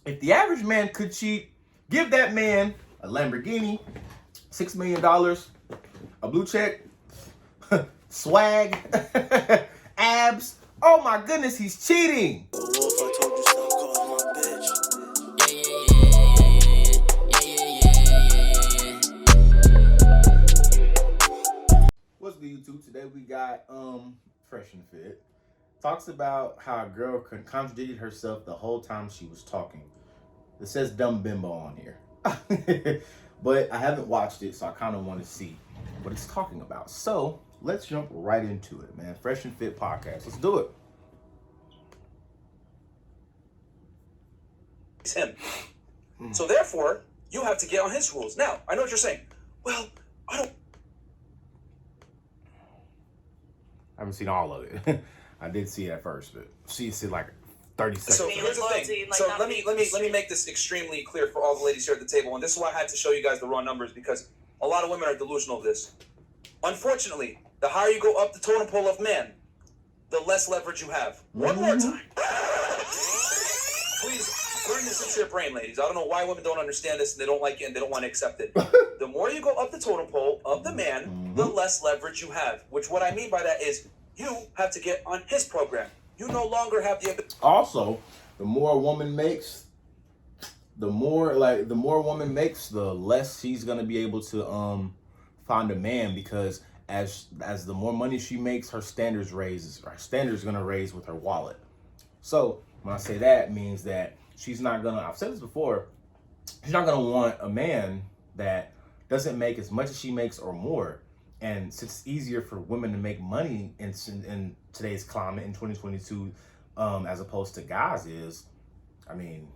If the average man could cheat, give that man a Lamborghini, $6 million, a blue check, swag, abs. Oh my goodness, he's cheating. What's good, YouTube? Today we got Fresh&Fit. Talks about how a girl contradicted herself the whole time she was talking. It says dumb bimbo on here. But I haven't watched it, so I kind of want to see what it's talking about. So let's jump right into it, man. Fresh&Fit podcast. Let's do it. It's him. So therefore, you have to get on his rules. Now, I know what you're saying. Well, I haven't seen all of it. I did see it at first, but she said like 30 seconds. So here's the thing. So let me make this extremely clear for all the ladies here at the table, and this is why I had to show you guys the raw numbers, because a lot of women are delusional of this. Unfortunately, the higher you go up the totem pole of man, the less leverage you have. One more time. Please burn this into your brain, ladies. I don't know why women don't understand this and they don't like it and they don't want to accept it. The more you go up the totem pole of the man, the less leverage you have. Which what I mean by that is you have to get on his program. You no longer have the ability. Also, the more a woman makes, the more a woman makes, the less she's gonna be able to find a man, because as the more money she makes, her standards gonna raise with her wallet. So when I say that, it means that she's not gonna, I've said this before, she's not gonna want a man that doesn't make as much as she makes or more. And since it's easier for women to make money in today's climate in 2022, as opposed to guys is, I mean,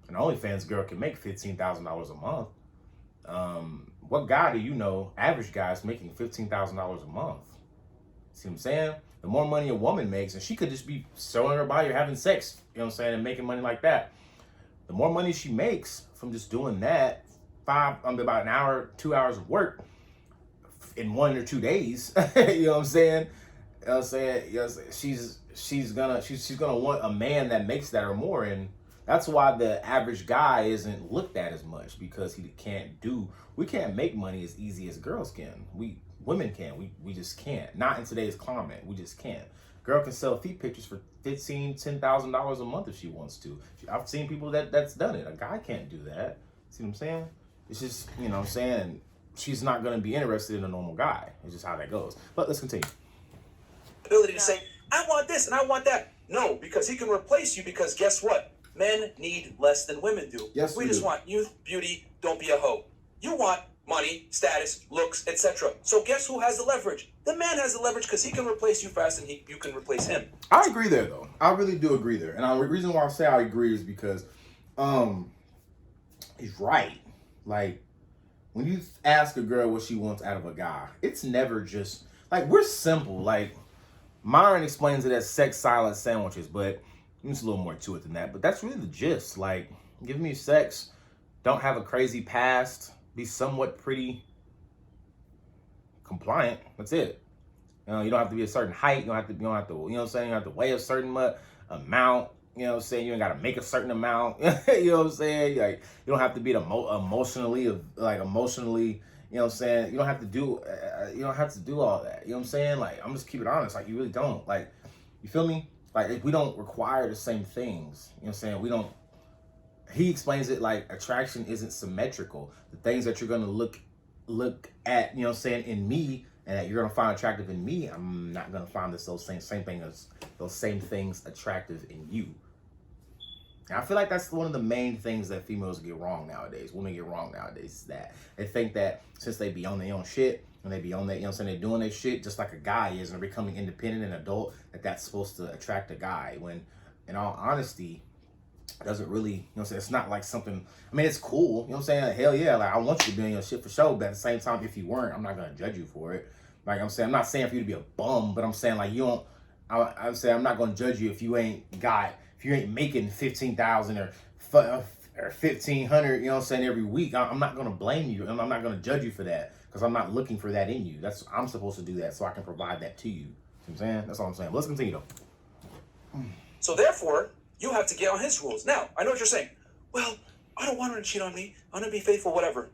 an OnlyFans girl can make $15,000 a month. What guy do you know, average guys, making $15,000 a month? See what I'm saying? The more money a woman makes, and she could just be showing her body or having sex, you know what I'm saying, and making money like that. The more money she makes from just doing that, about an hour, 2 hours of work in 1 or 2 days, you know what I'm saying? You know what I'm saying? You know, she's gonna want a man that makes that or more, and that's why the average guy isn't looked at as much, because we can't make money as easy as girls can. Women can. We just can't. Not in today's climate. We just can't. Girl can sell feet pictures for $10,000 a month if she wants to. I've seen people that's done it. A guy can't do that. See what I'm saying? It's just, you know what I'm saying? She's not going to be interested in a normal guy. It's just how that goes. But let's continue. Ability to say, I want this and I want that. No, because he can replace you, because guess what? Men need less than women do. Yes, we just want youth, beauty, don't be a hoe. You want money, status, looks, etc. So guess who has the leverage? The man has the leverage, because he can replace you fast and you can replace him. I agree there, though. I really do agree there. And the reason why I say I agree is because he's right. Like, when you ask a girl what she wants out of a guy, it's never just, like, we're simple. Like, Myron explains it as sex silent sandwiches, but there's a little more to it than that. But that's really the gist. Like, give me sex, don't have a crazy past, be somewhat pretty compliant. That's it. You know, you don't have to be a certain height. You don't have to, you know what I'm saying? You don't have to weigh a certain amount. You know what I'm saying? You ain't got to make a certain amount. You know what I'm saying? Like, you don't have to be emotionally, you know what I'm saying? You don't have to do all that. You know what I'm saying? Like, I'm just keeping it honest. Like, you really don't. Like, you feel me? Like, we don't require the same things. You know what I'm saying? He explains it like attraction isn't symmetrical. The things that you're going to look at, you know what I'm saying, in me, and that you're going to find attractive in me, I'm not going to find those same things attractive in you. And I feel like that's one of the main things that females get wrong nowadays. Women get wrong nowadays, is that they think that since they be on their own shit, and they be on that, you know what I'm saying, they're doing their shit just like a guy is, and they're becoming independent and adult, that's supposed to attract a guy. When, in all honesty, it doesn't really, you know what I'm saying, it's not like something, I mean, it's cool, you know what I'm saying, like, hell yeah, like, I want you to be on your shit for sure, but at the same time, if you weren't, I'm not going to judge you for it. Like, I'm saying, I'm not saying for you to be a bum, but I'm saying, like, you don't, I'm saying, I'm not going to judge you if you ain't making 15,000 or 1,500, you know what I'm saying, every week. I'm not going to blame you, and I'm not going to judge you for that, because I'm not looking for that in you. I'm supposed to do that so I can provide that to you. See what I'm saying? That's all I'm saying. Let's continue, though. So therefore, you have to get on his rules. Now, I know what you're saying. well, I don't want her to cheat on me. I'm gonna be faithful, whatever.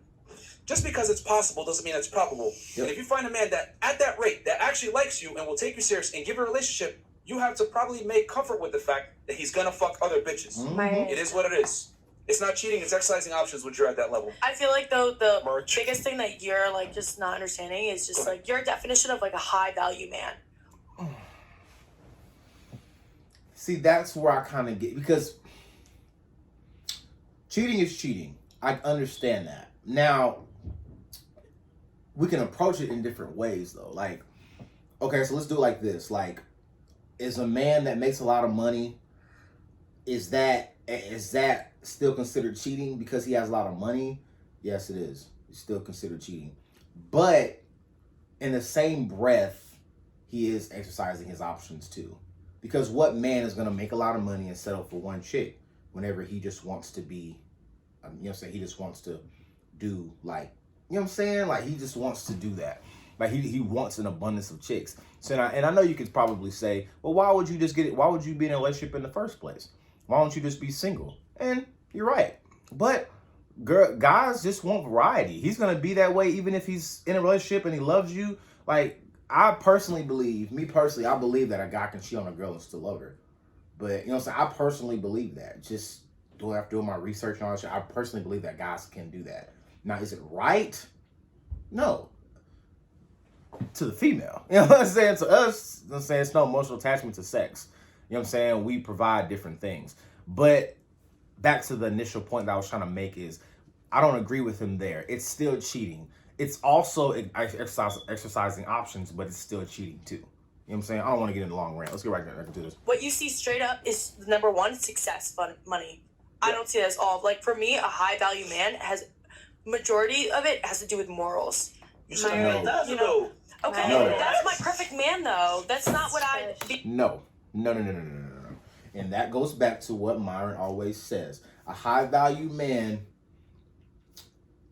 Just because it's possible doesn't mean it's probable. Yep. And if you find a man that, at that rate, that actually likes you and will take you serious and give you a relationship, you have to probably make comfort with the fact that he's gonna fuck other bitches. Right. It is what it is. It's not cheating, it's exercising options when you're at that level. I feel like, though, the biggest thing that you're, like, just not understanding is just, like, your definition of, like, a high-value man. See, that's where I kind of get, because cheating is cheating. I understand that. Now, we can approach it in different ways, though. Like, okay, so let's do it like this. Like, is a man that makes a lot of money, is that still considered cheating because he has a lot of money? Yes, it is. It's still considered cheating. But in the same breath, he is exercising his options too. Because what man is going to make a lot of money and settle for one chick whenever he just wants to be, you know what I'm saying? He just wants to do, like, you know what I'm saying? Like, he just wants to do that. Like, he wants an abundance of chicks. So, and I know you could probably say, well, why would you just get it? Why would you be in a relationship in the first place? Why don't you just be single? And you're right. But guys just want variety. He's going to be that way even if he's in a relationship and he loves you. Like, I personally believe, I believe that a guy can cheat on a girl and still love her. But, you know what I'm saying? I personally believe that. Just after doing my research and all that shit, I personally believe that guys can do that. Now, is it right? No. To the female. You know what I'm saying? To us, you know what I'm saying, it's no emotional attachment to sex. You know what I'm saying? We provide different things. But back to the initial point that I was trying to make is, I don't agree with him there. It's still cheating. It's also exercising options, but it's still cheating too. You know what I'm saying? I don't want to get in the long rant. Let's get right into this. What you see straight up is, number one, success, money. Yeah. I don't see it as all. Like, for me, a high-value man majority of it has to do with morals. You should have that, though. Okay, no. That's my perfect man, though. That's not what I... No. And that goes back to what Myron always says. A high-value man,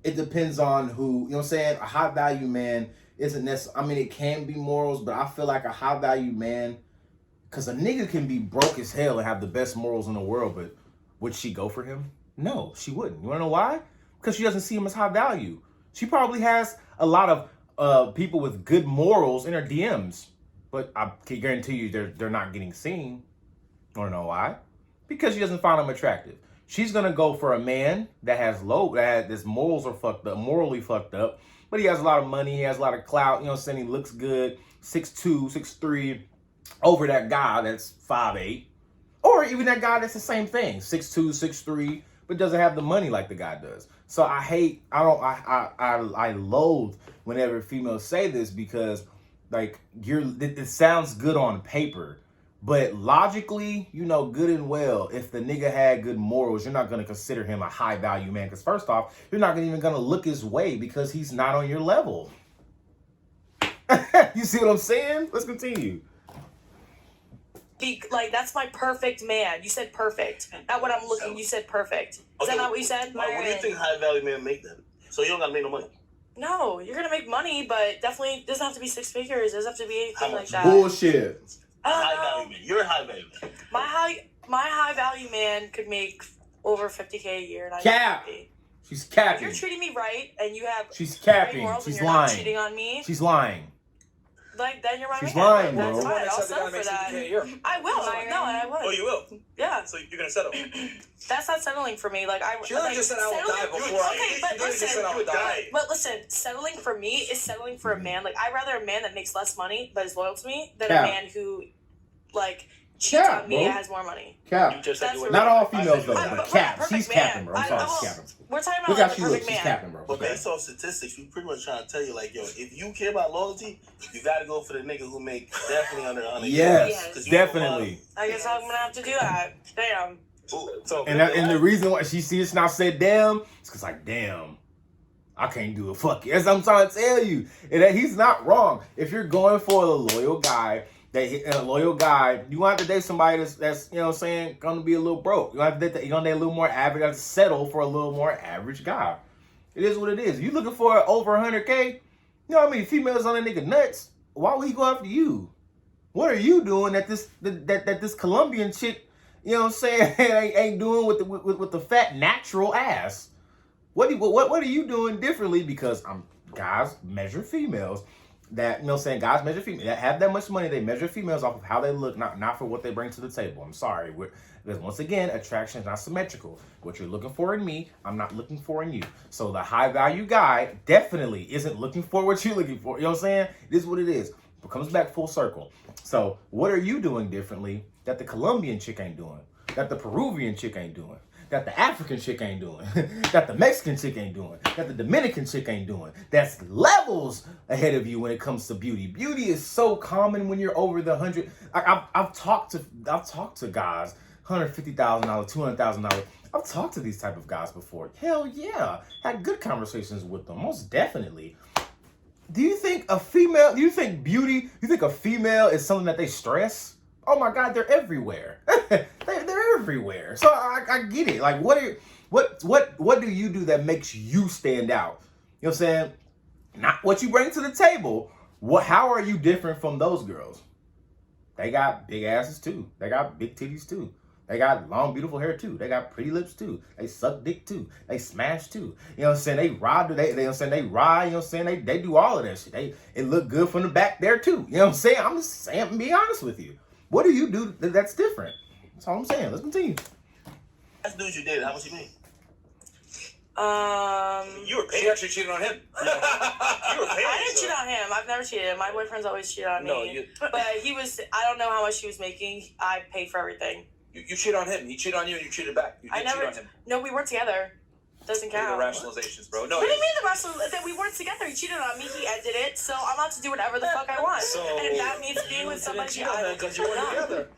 it depends on who, you know what I'm saying? A high-value man isn't necessarily, I mean, it can be morals, but I feel like a high-value man, because a nigga can be broke as hell and have the best morals in the world, but would she go for him? No, she wouldn't. You want to know why? Because she doesn't see him as high value. She probably has a lot of people with good morals in her DMs, but I can guarantee you they're not getting seen. You want to know why? Because she doesn't find them attractive. She's gonna go for a man that has his morals are fucked up, morally fucked up, but he has a lot of money, he has a lot of clout, you know what I'm saying? He looks good, 6'2", 6'3", over that guy that's 5'8", or even that guy that's the same thing, 6'2", 6'3", but doesn't have the money like the guy does. So I loathe whenever females say this, because like it sounds good on paper. But logically, you know good and well, if the nigga had good morals, you're not going to consider him a high-value man. Because first off, you're not even going to look his way because he's not on your level. You see what I'm saying? Let's continue. Like, that's my perfect man. You said perfect. Not what I'm looking. You said perfect. Is that not what you said? What do you think high-value men make then? So you don't got to make no money? No, you're going to make money, but definitely doesn't have to be 6 figures. It doesn't have to be anything like that. Bullshit. High-value man. You're a high-value man. My high-value man could make over $50K a year. And Cap. She's capping. If you're treating me right and you have... She's capping. She's lying. Not cheating on me. She's lying. Like, then you're my She's man. lying, That's bro. fine. I'll settle for that. I will. No, I will. Oh, you will? Yeah. So you're going to settle? That's not settling for me. Like, She literally just said I would die before Okay, but listen. But listen, settling for me is settling for a man. Like, I'd rather a man that makes less money but is loyal to me than a man who, like, cheats on me and has more money. Cap. Not all females, though, but Cap. She's capping, bro. I'm sorry, she's capping. We're talking about like, the perfect man. She's capping, bro. But based on statistics, we pretty much trying to tell you, like, yo, if you care about loyalty, you got to go for the nigga who make definitely under 100. Yes, definitely. I guess I'm gonna have to do that. Damn. And the reason why she sees now said damn, it's because like damn, I can't do it. Fuck it. That's what I'm trying to tell you. And that he's not wrong. If you're going for a loyal guy, you want to date somebody that's you know what I'm saying, gonna be a little broke. You're gonna date a little more average. You have to settle for a little more average guy. It is what it is. You looking for over 100K? You know what I mean? Females on that nigga nuts. Why would he go after you? What are you doing that this Colombian chick You know what I'm saying? ain't doing with the fat natural ass. What are you doing differently? Because guys measure females that, you know what I'm saying, guys measure females that have that much money. They measure females off of how they look, not for what they bring to the table. I'm sorry. Because once again, attraction is not symmetrical. What you're looking for in me, I'm not looking for in you. So the high value guy definitely isn't looking for what you're looking for. You know what I'm saying? It is what it is. It comes back full circle. So what are you doing differently that the Colombian chick ain't doing? That the Peruvian chick ain't doing? That the African chick ain't doing? That the Mexican chick ain't doing? That the Dominican chick ain't doing? That's levels ahead of you when it comes to beauty. Beauty is so common when you're over the 100. I've talked to guys, $150,000, $200,000. I've talked to these type of guys before. Hell yeah, had good conversations with them, most definitely. Do you think a female is something that they stress? Oh my God, they're everywhere. they're everywhere. So I get it. Like, what do you do that makes you stand out? You know what I'm saying? Not what you bring to the table. How are you different from those girls? They got big asses too. They got big titties too. They got long, beautiful hair too. They got pretty lips too. They suck dick too. They smash too. You know what I'm saying? They ride. They you know what I'm saying? They ride. You know what I'm saying? They do all of that shit. It look good from the back there too. You know what I'm saying? I'm just saying, be honest with you. What do you do that's different? That's all I'm saying. Let's continue. That's dude you dated. How much you made? You were paying. She actually cheated on him. You were paying. I didn't cheat on him. I've never cheated. My boyfriend's always cheated on me. No, but he was. I don't know how much he was making. I paid for everything. You cheated on him. He cheated on you, and you cheated back. You didn't cheat on him. No, we weren't together. Doesn't count. The rationalizations, bro. No. What do you mean the rationalization? That we weren't together. He cheated on me. He ended it. So I'm allowed to do whatever the fuck I want. And if that means being with somebody, because you weren't together.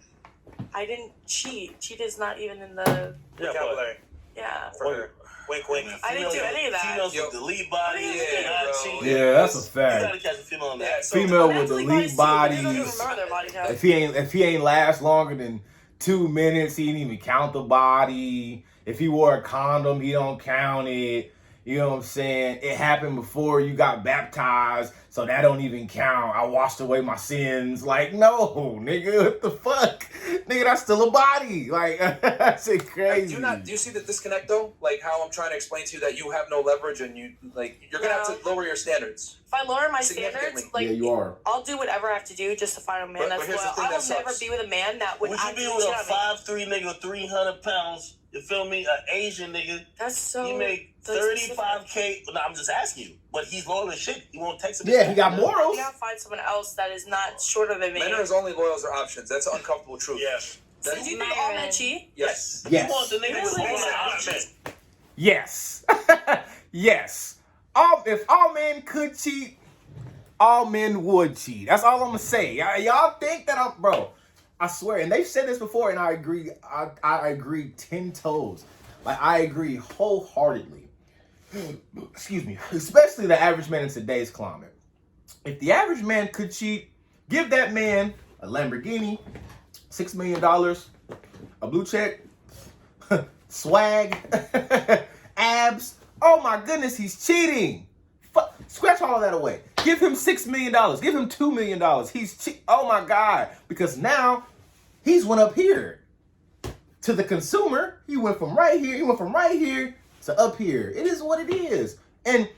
I didn't cheat. Cheat is not even in the vocabulary. Yeah. For her. Wink, wink. I didn't do any of that. Females with delete body. Yeah, that's a fact. You gotta catch a female on that. Female with delete bodies. If he ain't last longer than 2 minutes, he didn't even count the body. If he wore a condom, he don't count it. You know what I'm saying? It happened before you got baptized, so that don't even count. I washed away my sins. Like, no, nigga, what the fuck? Nigga, that's still a body. Like, that's crazy. Do you see the disconnect, though? Like, how I'm trying to explain to you that you have no leverage and you're going to have to lower your standards. If I lower my standards, yeah, you are. I'll do whatever I have to do just to find a man that's loyal. I will never be with a man that would you be with a 5'3" nigga, 300 pounds, you feel me, an Asian nigga? That's so... He make $35K. No, I'm just asking you. But he's loyal as shit. He won't text him. Yeah, he got morals. You gotta find someone else that is not shorter than me. Men are as only loyal as their options. That's an uncomfortable truth. Yeah. So do you think all men cheat? Yes. You want the nigga with all the options. Yes. Yes. If all men could cheat, all men would cheat. That's all I'm gonna say. Y'all think that bro, I swear, and they've said this before, and I agree. I agree 10 toes. Like, I agree wholeheartedly. Excuse me. Especially the average man in today's climate. If the average man could cheat, give that man a Lamborghini, $6 million, a blue check, swag, abs. Oh my goodness, he's cheating. Scratch all of that away. Give him $6 million. Give him $2 million. Oh my God. Because now he's went up here. To the consumer, he went from right here. He went from right here to up here. It is what it is. And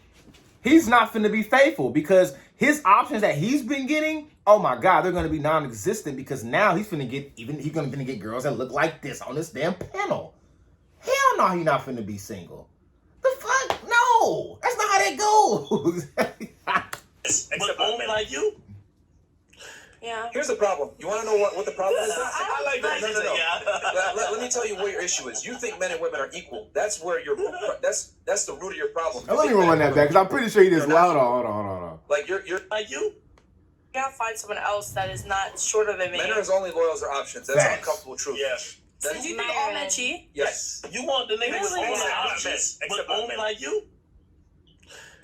he's not finna be faithful because his options that he's been getting, oh my God, they're gonna be non-existent because now he's gonna get girls that look like this on this damn panel. Hell no, he's not finna be single. The fuck? No, that's not how that goes. But only like you? Yeah. Here's the problem. You want to know what the problem is? I like that. No. Let me tell you what your issue is. You think men and women are equal. That's where that's the root of your problem. Let me run that back because I'm pretty sure he just hold on. Like you're like you. You gotta find someone else that is not shorter than me. Men are as only loyal as their options. That's an uncomfortable truth. Yeah. So do you think all men cheat? Yes. You want the nigga with all the options, but only like you?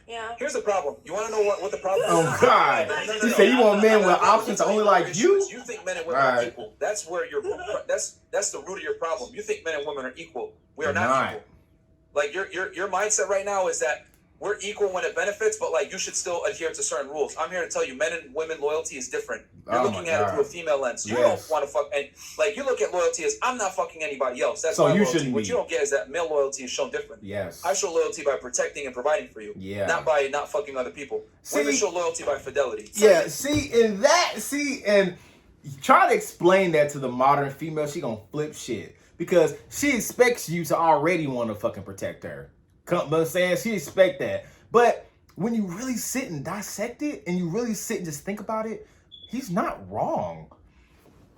Yeah. Here's the problem. You want to know what the problem is? Oh God! You say you want men with options only like you? You think men and women are equal. That's where that's the root of your problem. You think men and women are equal. We are not equal. Like your mindset right now is that we're equal when it benefits, but like you should still adhere to certain rules. I'm here to tell you, men and women loyalty is different. You're looking at it through a female lens. You don't want to fuck, and like you look at loyalty as I'm not fucking anybody else. That's my loyalty. What you don't get is that male loyalty is shown different. Yes. I show loyalty by protecting and providing for you. Yeah. Not by not fucking other people. Women show loyalty by fidelity. Yeah. And try to explain that to the modern female, she gonna flip shit because she expects you to already want to fucking protect her. But I'm saying she expect that. But when you really sit and dissect it and you really sit and just think about it, he's not wrong.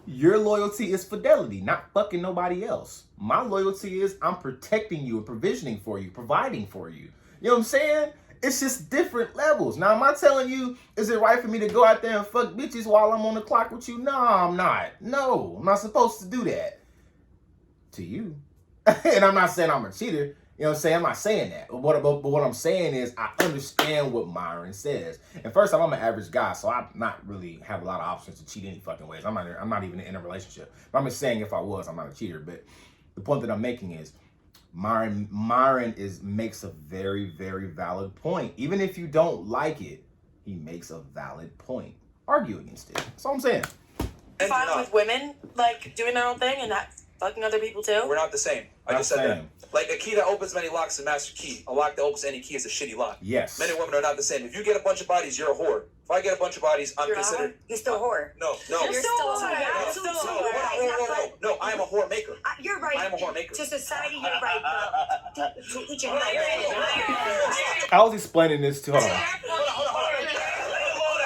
Your loyalty is fidelity, not fucking nobody else. My loyalty is I'm protecting you and provisioning for you, providing for you. You know what I'm saying? It's just different levels. Now, am I telling you, is it right for me to go out there and fuck bitches while I'm on the clock with you? No, I'm not. No, I'm not supposed to do that. To you. And I'm not saying I'm a cheater. You know what I'm saying? I'm not saying that. But what I'm saying is I understand what Myron says. And first off, I'm an average guy, so I'm not really have a lot of options to cheat any fucking ways. I'm not even in a relationship. But I'm just saying if I was, I'm not a cheater. But the point that I'm making is Myron makes a very, very valid point. Even if you don't like it, he makes a valid point. Argue against it. That's all I'm saying. I'm fine with women like doing their own thing and not fucking other people too. We're not the same. I just said that. Like a key that opens many locks is a master key. A lock that opens any key is a shitty lock. Yes. Men and women are not the same. If you get a bunch of bodies, you're a whore. If I get a bunch of bodies, I'm considered. You're still a whore. No. You're still a whore. No, I am a whore maker. You're right. I am a whore maker. To society, you're right. But to each and every. I was explaining this to her. Hold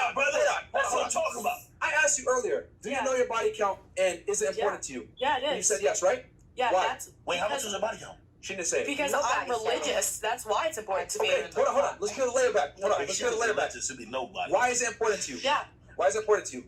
on, brother. That's what I'm talking about. I asked you earlier, do you know your body count and is it important to you? Yeah, it is. And you said yes, right? Yeah, why? Wait, how much is your body count? She didn't say it. Because I'm religious. That's why it's important to me. Okay, hold on. Let's peel the layer back. Let's peel the layer back. There should be nobody. Why is it important to you? Yeah. Why is it important to you?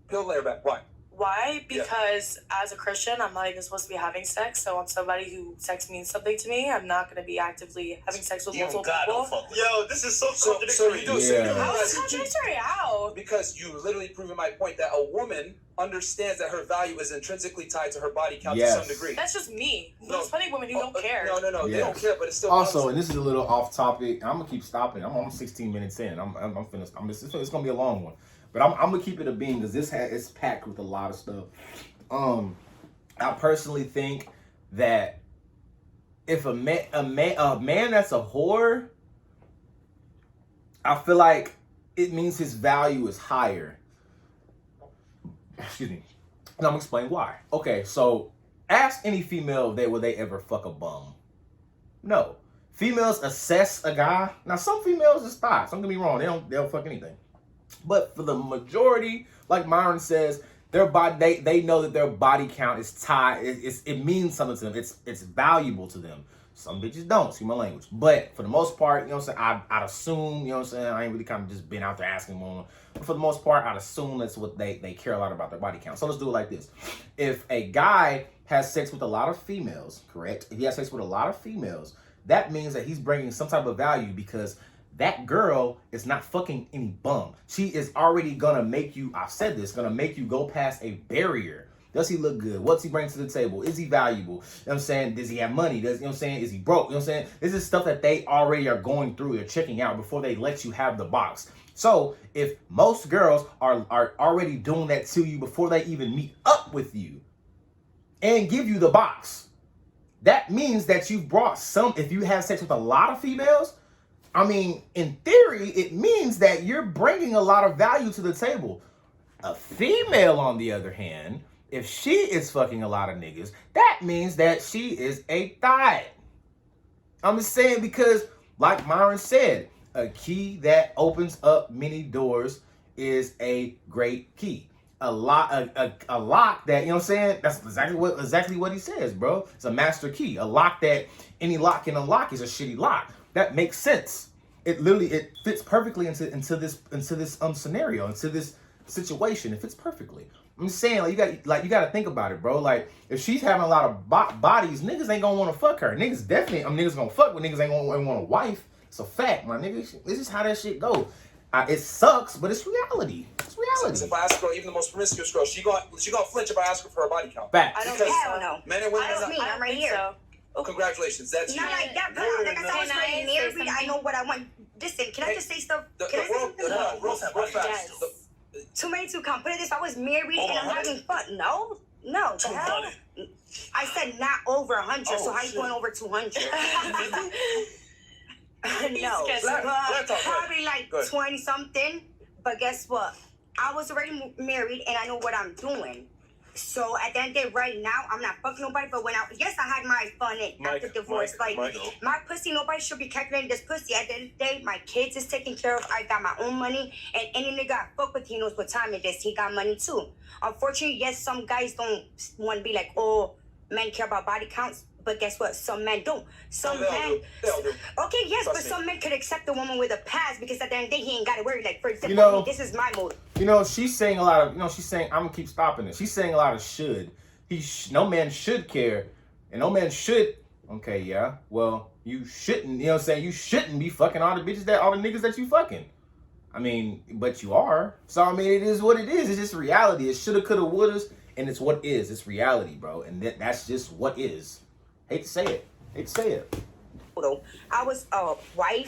Peel the layer back. Why? Why? Because as a Christian, I'm not even supposed to be having sex. So on somebody who sex means something to me, I'm not going to be actively having sex with multiple people. Yo, this is so contradictory. How is it contradictory? How? Because you literally proving my point that a woman understands that her value is intrinsically tied to her body count to some degree. That's just me. There's plenty of women who don't care. No. They don't care, but it's still also, and this is a little off topic. I'm gonna keep stopping. I'm 16 minutes in. I'm finished. It's gonna be a long one, but I'm gonna keep it a beam because it's packed with a lot of stuff. I personally think that if a man that's a whore, I feel like it means his value is higher. Excuse me. And I'm gonna explain why. Okay, so ask any female would they ever fuck a bum? No. Females assess a guy. Now some females just thoughts. Don't get me wrong, they don't fuck anything. But for the majority, like Myron says, their body they know that their body count is tied. It means something to them. It's valuable to them. Some bitches don't, see my language. But for the most part, you know what I'm saying, I'd assume, you know what I'm saying, I ain't really kind of just been out there asking them. But for the most part, I'd assume that's what they care a lot about their body count. So let's do it like this. If a guy has sex with a lot of females, correct? If he has sex with a lot of females, that means that he's bringing some type of value because that girl is not fucking any bum. She is already gonna make you, I've said this, gonna make you go past a barrier. Does he look good? What's he bring to the table? Is he valuable? You know what I'm saying? Does he have money? You know what I'm saying? Is he broke? You know what I'm saying? This is stuff that they already are going through. They're checking out before they let you have the box. So if most girls are already doing that to you before they even meet up with you and give you the box, that means that you've brought some, if you have sex with a lot of females, I mean, in theory, it means that you're bringing a lot of value to the table. A female, on the other hand, if she is fucking a lot of niggas, that means that she is a thot. I'm just saying because, like Myron said, a key that opens up many doors is a great key. A lock that, you know what I'm saying? That's exactly what he says, bro. It's a master key. A lock that any lock can unlock is a shitty lock. That makes sense. It fits perfectly into this scenario, into this situation. It fits perfectly. I'm just saying, like you got to think about it, bro. Like if she's having a lot of bodies, niggas ain't gonna want to fuck her. Niggas definitely, niggas gonna fuck, but niggas ain't gonna want a wife. It's a fact, my nigga. This is how that shit goes. It sucks, but it's reality. It's reality. So if I ask a girl, even the most promiscuous girl, she gonna flinch if I ask her for her body count. Fact. I don't think so. Men and women. That's me. I'm right here. So. Congratulations, that's you. Not like that, bro. Like I said, I was already married. I know what I want. Listen, can I just say stuff? The Can I say world, something? real fast. Yes. Too many to come. Put it this: I was married and I'm having fun. No, the hell. I said not over 100. So how you going over 200? No, probably like 20 something. But guess what? I was already married and I know what I'm doing. So at the end of the day, right now, I'm not fucking nobody. But when I had my fun after divorce. My pussy, nobody should be calculating this pussy. At the end of the day, my kids is taken care of. I got my own money. And any nigga I fuck with, he knows what time it is. He got money too. Unfortunately, yes, some guys don't want to be like, oh, men care about body counts. But guess what? Some men don't. Some men. They'll do. Okay, yes, but some men could accept a woman with a past because at the end of the day, he ain't got to worry. Like, for example, me, this is my mood. She's saying a lot of, she's saying, I'm going to keep stopping it. She's saying a lot of should. No man should care. And no man should. Okay, yeah. Well, you shouldn't, you shouldn't be fucking all the niggas that you fucking. I mean, but you are. So, I mean, it is what it is. It's just reality. It shoulda, coulda, wouldas. And it's what is. It's reality, bro. And that's just what is. Hate to say it. I was a wife.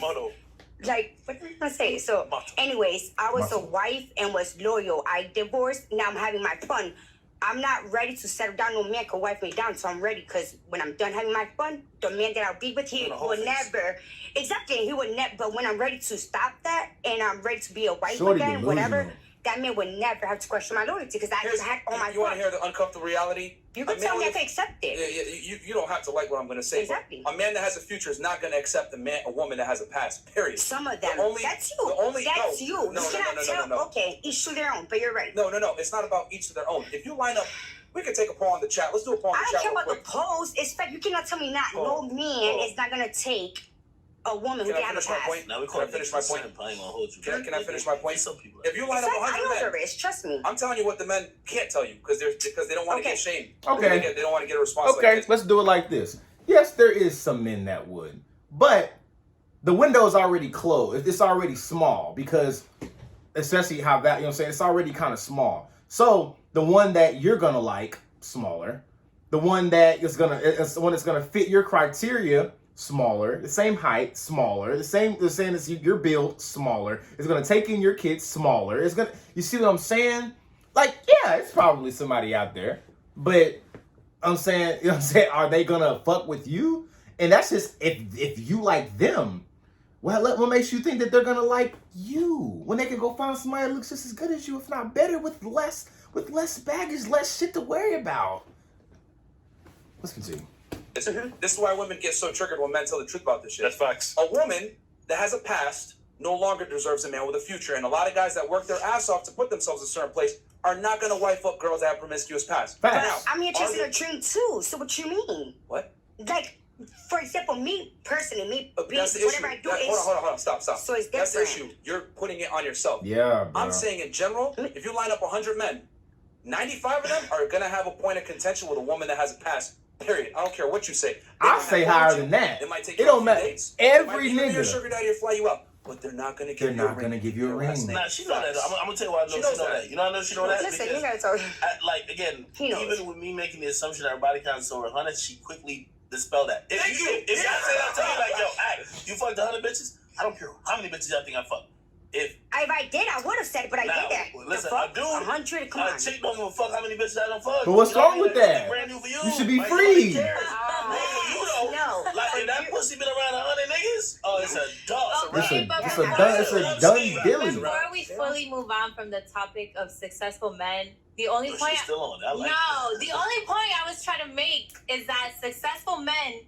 Like, what am I gonna say? So, anyways, I was a wife and was loyal. I divorced. Now I'm having my fun. I'm not ready to settle down. No man can wipe me down. So I'm ready because when I'm done having my fun, the man that I'll be with, he will never. Exactly. He would never. But when I'm ready to stop that and I'm ready to be a wife again, whatever, that man would never have to question my loyalty because I had all my fun. You want to hear the uncomfortable reality? You can tell me I can accept it. Yeah, you don't have to like what I'm going to say. Exactly. A man that has a future is not going to accept a woman that has a past. Period. Some of them. That's you. That's you. No. Okay, each to their own. But you're right. No. It's not about each to their own. If you line up, we can take a poll on the chat. Let's do a poll on the chat. I don't care about the polls. It's fact. You cannot tell me no man is not going to take a woman who can have a past. Can I finish my point? Can I finish my point? Some people. If you line up 100 I know men, there is. Trust me. I'm telling you what the men can't tell you because they don't want to get shamed. Okay. They don't want to get a response. Okay, like this. let's do it like this. Yes, there is some men that would, but the window is already closed. It's already small because, especially how that it's already kind of small. So the one that you're gonna like, smaller. The one that is the one that's gonna fit your criteria. Smaller, the same height, smaller, the same as your build, smaller. It's gonna take in your kids, smaller. It's gonna, you see what I'm saying? Like, yeah, it's probably somebody out there, but I'm saying, are they gonna fuck with you? And that's just if you like them. Well, what makes you think that they're gonna like you when they can go find somebody that looks just as good as you, if not better, with less baggage, less shit to worry about? Let's continue. This is why women get so triggered when men tell the truth about this shit. That's facts. A woman that has a past no longer deserves a man with a future. And a lot of guys that work their ass off to put themselves in a certain place are not going to wife up girls that have promiscuous past. Facts. I'm here chasing a dream too. So what you mean? What? Like, for example, me personally, that's the whatever issue. I do is... Hold on. Stop. So it's different. That's the issue. You're putting it on yourself. Yeah, bro. I'm saying in general, if you line up 100 men, 95 of them are going to have a point of contention with a woman that has a past. Period. I don't care what you say. I'll say higher than that. It might take it don't matter. Every nigga. Your sugar daddy or fly you out, but they're not gonna give you a ring. They're not gonna give you a ring. Nah, she know that. I'm gonna tell you why I know she know that. You know I know she know that? Listen, you gotta tell her. Like, again, even with me making the assumption that her body count is over 100, she quickly dispelled that. If I say that to you, like, yo, hey, you fucked 100 bitches? I don't care how many bitches y'all think I fucked. If I did, I would have said it, but I did that. Listen, a dude, 100, come on. A chick don't give a fuck how many bitches I don't fuck. But what's wrong with that? Brand new for you. You should be like, free. No. Like, if that pussy been around 100 niggas, it's a dog. It's a done deal. Before we fully move on from the topic of successful men, the only point she's still on. I like the only point I was trying to make is that successful men,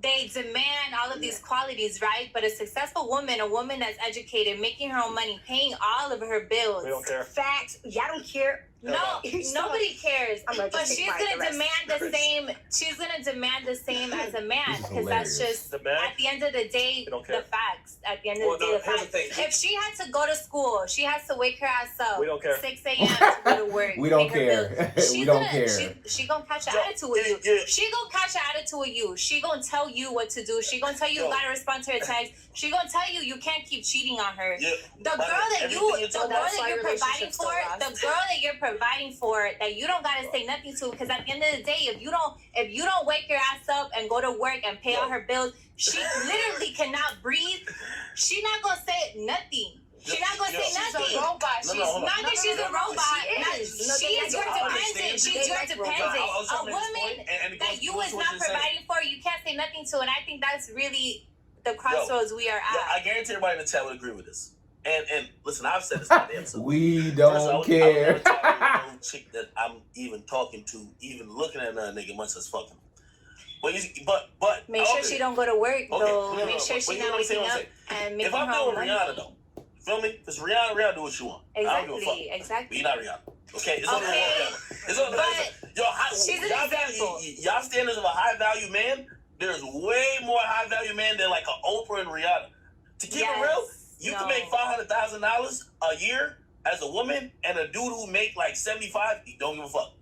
they demand all of these qualities, right? But a successful woman, a woman that's educated, making her own money, paying all of her bills. We don't care. Facts. Y'all don't care. No, nobody cares. But she's gonna demand the same. She's gonna demand the same as a man because that's just at the end of the day the facts. At the end of the day, the facts. If she had to go to school, she has to wake her ass up. We don't care. 6 a.m. to go to work. We don't care. We don't care. She gonna catch an attitude with you. She gonna catch an attitude with you. She gonna tell you what to do. She gonna tell you gotta respond to her text. She gonna tell you can't keep cheating on her. The girl that you're providing for, the girl that you're providing for that you don't gotta say nothing to, because at the end of the day, if you don't wake your ass up and go to work and pay all her bills, she literally cannot breathe. She's not gonna say nothing. She's not gonna say nothing. She's a robot. Not that she's a robot. She is your dependent. She's your dependent. A woman that you is not providing for, you can't say nothing to, and I think that's really the crossroads we are at. I guarantee everybody in the chat would agree with this. And listen, I've said this to damn so. We don't care. I would never no chick that I'm even talking to, even looking at another nigga, much as fucking. But make sure she don't go to work though. Make sure she's not waking up and making her own money. If I'm doing Rihanna though, feel me? If it's Rihanna, do what you want. I don't give a fuck. Exactly. But you're not Rihanna. Okay? It's only one Rihanna. It's only she's an example. Y'all standards of a high value man, there's way more high value man than like an Oprah and Rihanna. To keep it real, you can make $500,000 a year as a woman, and a dude who make like 75, he don't give a fuck.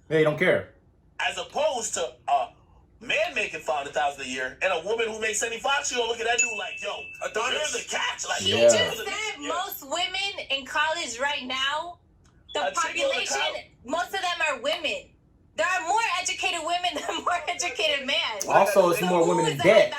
They don't care. As opposed to a man making $500,000 a year and a woman who makes 75, she gonna look at that dude like, yo, here's the catch. Like, he just said most women in college right now, the population, most of them are women. There are more educated women than more educated men. Also, it's more women in debt.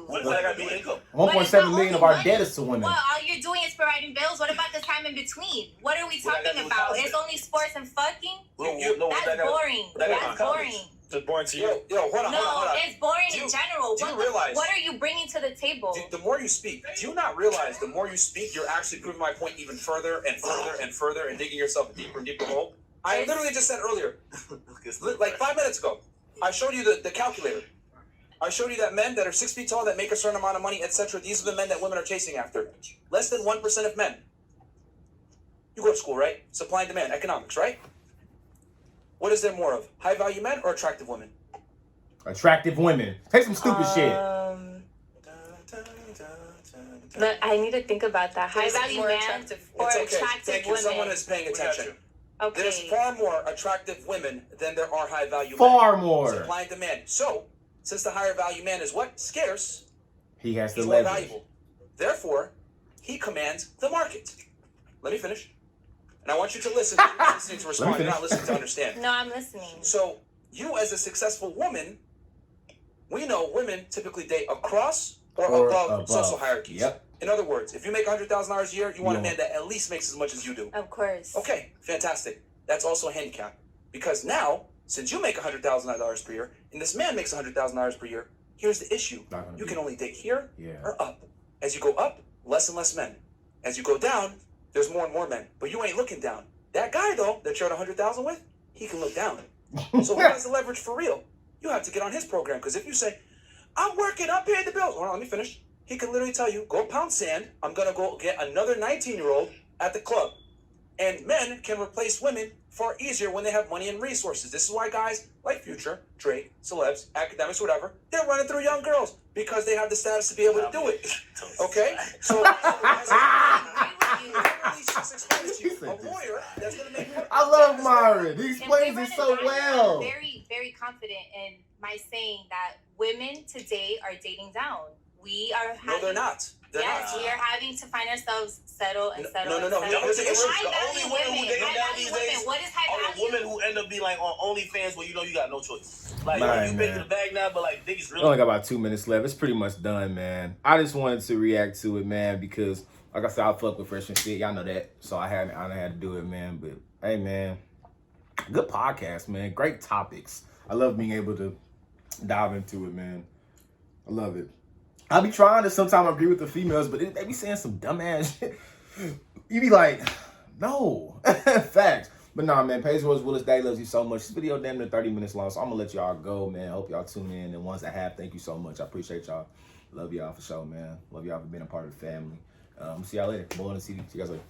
What if I got to income? 1.7 million of our debt is to women. Well, all you're doing is providing bills. What about the time in between? What are we talking about? It's only sports and fucking? That's boring. That's boring. It's boring to you. Yo, hold on. It's boring in general. Do you realize? What are you bringing to the table? The more you speak, do you not realize the more you speak, you're actually proving my point even further and further and further and digging yourself a deeper and deeper hole? I literally just said earlier, like 5 minutes ago, I showed you the calculator. I showed you that men that are 6 feet tall that make a certain amount of money, etc. These are the men that women are chasing after. Less than 1% of men. You go to school, right? Supply and demand, economics, right? What is there more of? High value men or attractive women? Attractive women. Take some stupid shit. But I need to think about that. High value man or attractive Thank you. women. Someone is paying attention. Okay. There's far more attractive women than there are high value men. Far more. Supply and demand. So, since the higher value man is what? Scarce. He has to he's more leverage. valuable. Therefore, he commands the market. Let me finish. And I want you to listen. You're not listening to respond. You're not listening to understand. No, I'm listening. So, you as a successful woman, we know women typically date across or above social hierarchies. Yep. In other words, if you make $100,000 a year, you want a man that at least makes as much as you do. Of course. Okay, fantastic. That's also a handicap. Because now, since you make $100,000 per year, and this man makes $100,000 per year, here's the issue. You can only date here or up. As you go up, less and less men. As you go down, there's more and more men. But you ain't looking down. That guy, though, that you're at $100,000 with, he can look down. So who has the leverage for real? You have to get on his program. Because if you say, I'm working, I'm paying the bills. Hold on, let me finish. He can literally tell you, go pound sand. I'm going to go get another 19-year-old at the club. And men can replace women far easier when they have money and resources. This is why guys like Future, Drake, celebs, academics, whatever, they're running through young girls because they have the status to be able to do it. Okay? So, I love Myron. He explains it so well. I'm very, very confident in my saying that women today are dating down. We are having... No, they're not. We are having to find ourselves settle and settle. No. The only women who dating down these days what is high are the women who end up being like on OnlyFans where you know you got no choice. Like you pay the bag now, but like niggas really. We only got about 2 minutes left. It's pretty much done, man. I just wanted to react to it, man, because like I said, I fuck with Fresh&Fit. Y'all know that, so I had to do it, man. But hey, man, good podcast, man. Great topics. I love being able to dive into it, man. I love it. I be trying to sometimes agree with the females, but they be saying some dumbass shit. You be like, no. Facts. But nah, man, Paige Rose Willis Day loves you so much. This video damn near 30 minutes long, so I'm going to let y'all go, man. Hope y'all tune in. And ones that have, thank you so much. I appreciate y'all. Love y'all for sure, man. Love y'all for being a part of the family. See y'all later. BoloadingTV. See you guys later.